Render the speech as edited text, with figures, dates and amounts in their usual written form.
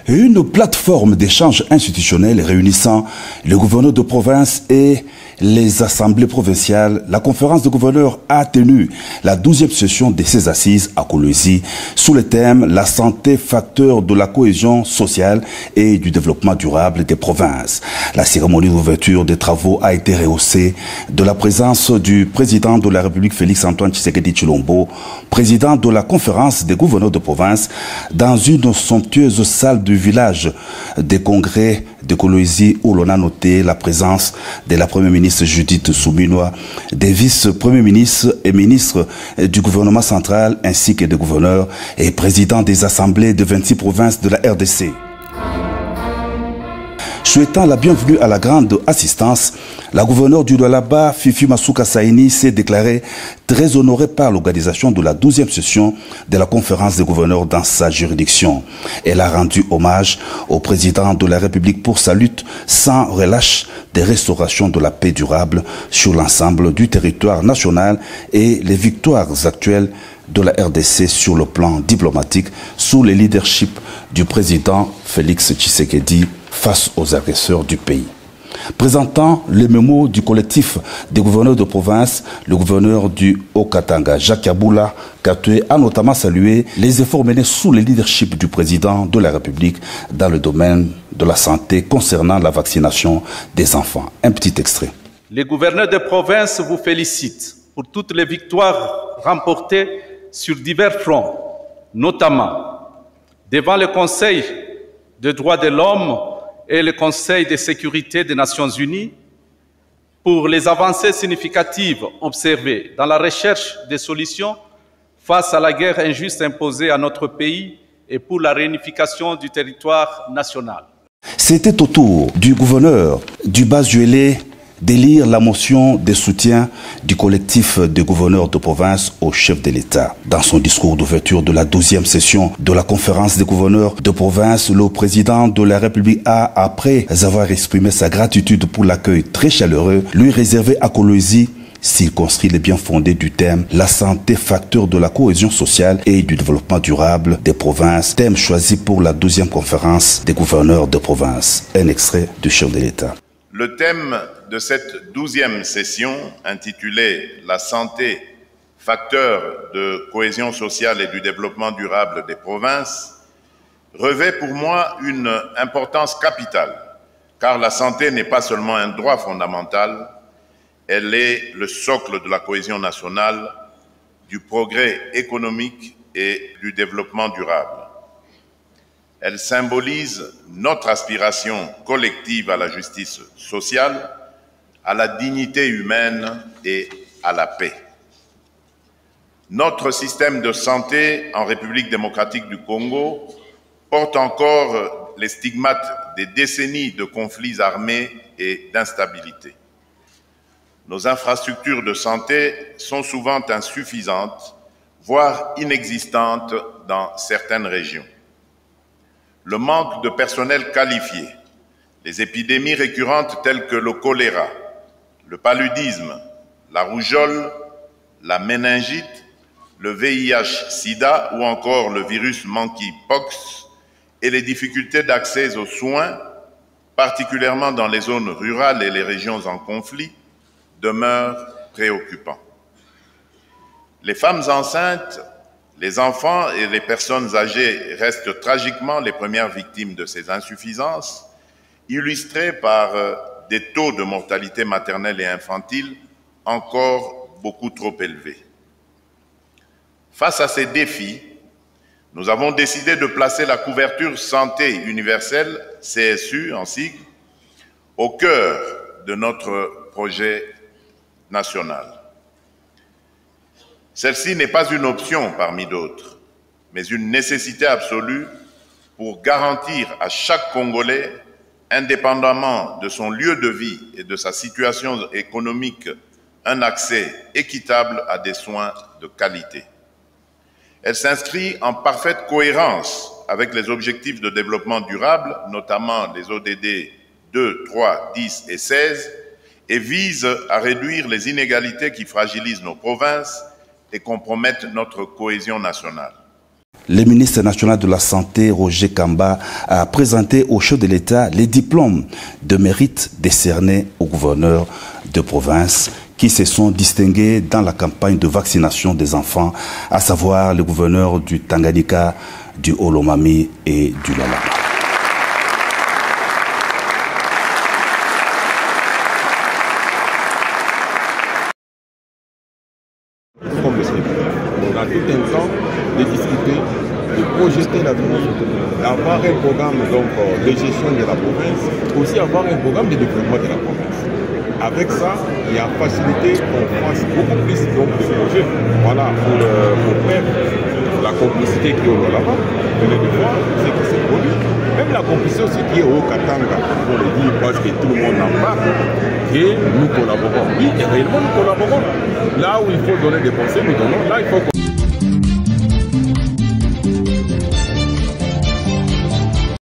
Une plateforme d'échange institutionnel réunissant les gouverneurs de province et les assemblées provinciales, la conférence de gouverneurs a tenu la 12e session de ses assises à Kolwezi sous le thème « La santé, facteur de la cohésion sociale et du développement durable des provinces ». La cérémonie d'ouverture des travaux a été rehaussée de la présence du président de la République Félix-Antoine Tshisekedi Tshilombo, président de la conférence des gouverneurs de province, dans une somptueuse salle du village des congrès de Kolwezi où l'on a noté la présence de la première ministre Judith Suminwa, des vice-premiers ministres et ministres du gouvernement central ainsi que des gouverneurs et présidents des assemblées de 26 provinces de la RDC. Souhaitant la bienvenue à la grande assistance, la gouverneure du Lualaba, Fifi Masuka Saini, s'est déclarée très honorée par l'organisation de la 12e session de la conférence des gouverneurs dans sa juridiction. Elle a rendu hommage au président de la République pour sa lutte sans relâche des restaurations de la paix durable sur l'ensemble du territoire national et les victoires actuelles de la RDC sur le plan diplomatique sous le leadership du président Félix Tshisekedi face aux agresseurs du pays. Présentant les mémos du collectif des gouverneurs de province, le gouverneur du Haut-Katanga, Jacques Yaboula Katoué, a notamment salué les efforts menés sous le leadership du président de la République dans le domaine de la santé concernant la vaccination des enfants. Un petit extrait. Les gouverneurs de province vous félicitent pour toutes les victoires remportées sur divers fronts, notamment devant le Conseil des droits de l'homme et le Conseil de sécurité des Nations Unies pour les avancées significatives observées dans la recherche des solutions face à la guerre injuste imposée à notre pays et pour la réunification du territoire national. C'était au tour du gouverneur du Bas-Juélé d'élire la motion de soutien du collectif des gouverneurs de province au chef de l'État. Dans son discours d'ouverture de la 12e session de la conférence des gouverneurs de province, le président de la République a, après avoir exprimé sa gratitude pour l'accueil très chaleureux, lui réservé à Kolwezi, circonscrit les bien fondés du thème « La santé, facteur de la cohésion sociale et du développement durable des provinces », thème choisi pour la 12e conférence des gouverneurs de province. Un extrait du chef de l'État. Le thème de cette 12e session, intitulée « La santé, facteur de cohésion sociale et du développement durable des provinces », revêt pour moi une importance capitale, car la santé n'est pas seulement un droit fondamental, elle est le socle de la cohésion nationale, du progrès économique et du développement durable. Elle symbolise notre aspiration collective à la justice sociale, à la dignité humaine et à la paix. Notre système de santé en République démocratique du Congo porte encore les stigmates des décennies de conflits armés et d'instabilité. Nos infrastructures de santé sont souvent insuffisantes, voire inexistantes dans certaines régions. Le manque de personnel qualifié, les épidémies récurrentes telles que le choléra, le paludisme, la rougeole, la méningite, le VIH-Sida ou encore le virus monkeypox et les difficultés d'accès aux soins, particulièrement dans les zones rurales et les régions en conflit, demeurent préoccupants. Les femmes enceintes, les enfants et les personnes âgées restent tragiquement les premières victimes de ces insuffisances, illustrées par des taux de mortalité maternelle et infantile encore beaucoup trop élevés. Face à ces défis, nous avons décidé de placer la couverture santé universelle, CSU en sigle, au cœur de notre projet national. Celle-ci n'est pas une option parmi d'autres, mais une nécessité absolue pour garantir à chaque Congolais, indépendamment de son lieu de vie et de sa situation économique, un accès équitable à des soins de qualité. Elle s'inscrit en parfaite cohérence avec les objectifs de développement durable, notamment les ODD 2, 3, 10 et 16, et vise à réduire les inégalités qui fragilisent nos provinces et compromettent notre cohésion nationale. Le ministre national de la Santé, Roger Kamba, a présenté au chef de l'État les diplômes de mérite décernés aux gouverneurs de province qui se sont distingués dans la campagne de vaccination des enfants, à savoir les gouverneurs du Tanganyika, du Olomami et du Lualaba. On a tout un temps de discuter, de projeter l'avenir, d'avoir un programme de gestion de la province, aussi avoir un programme de développement de la province. Avec ça, il y a facilité qu'on fasse beaucoup plus de projets. Voilà, pour faire la complicité qui est au là-bas, venez de voir ce qui se produit. Même la complicité aussi qui est au Katanga, pour le dire parce que tout le monde en parle, et nous collaborons. Oui, et réellement nous collaborons. Là où il faut donner des conseils, nous donnons. Là, il faut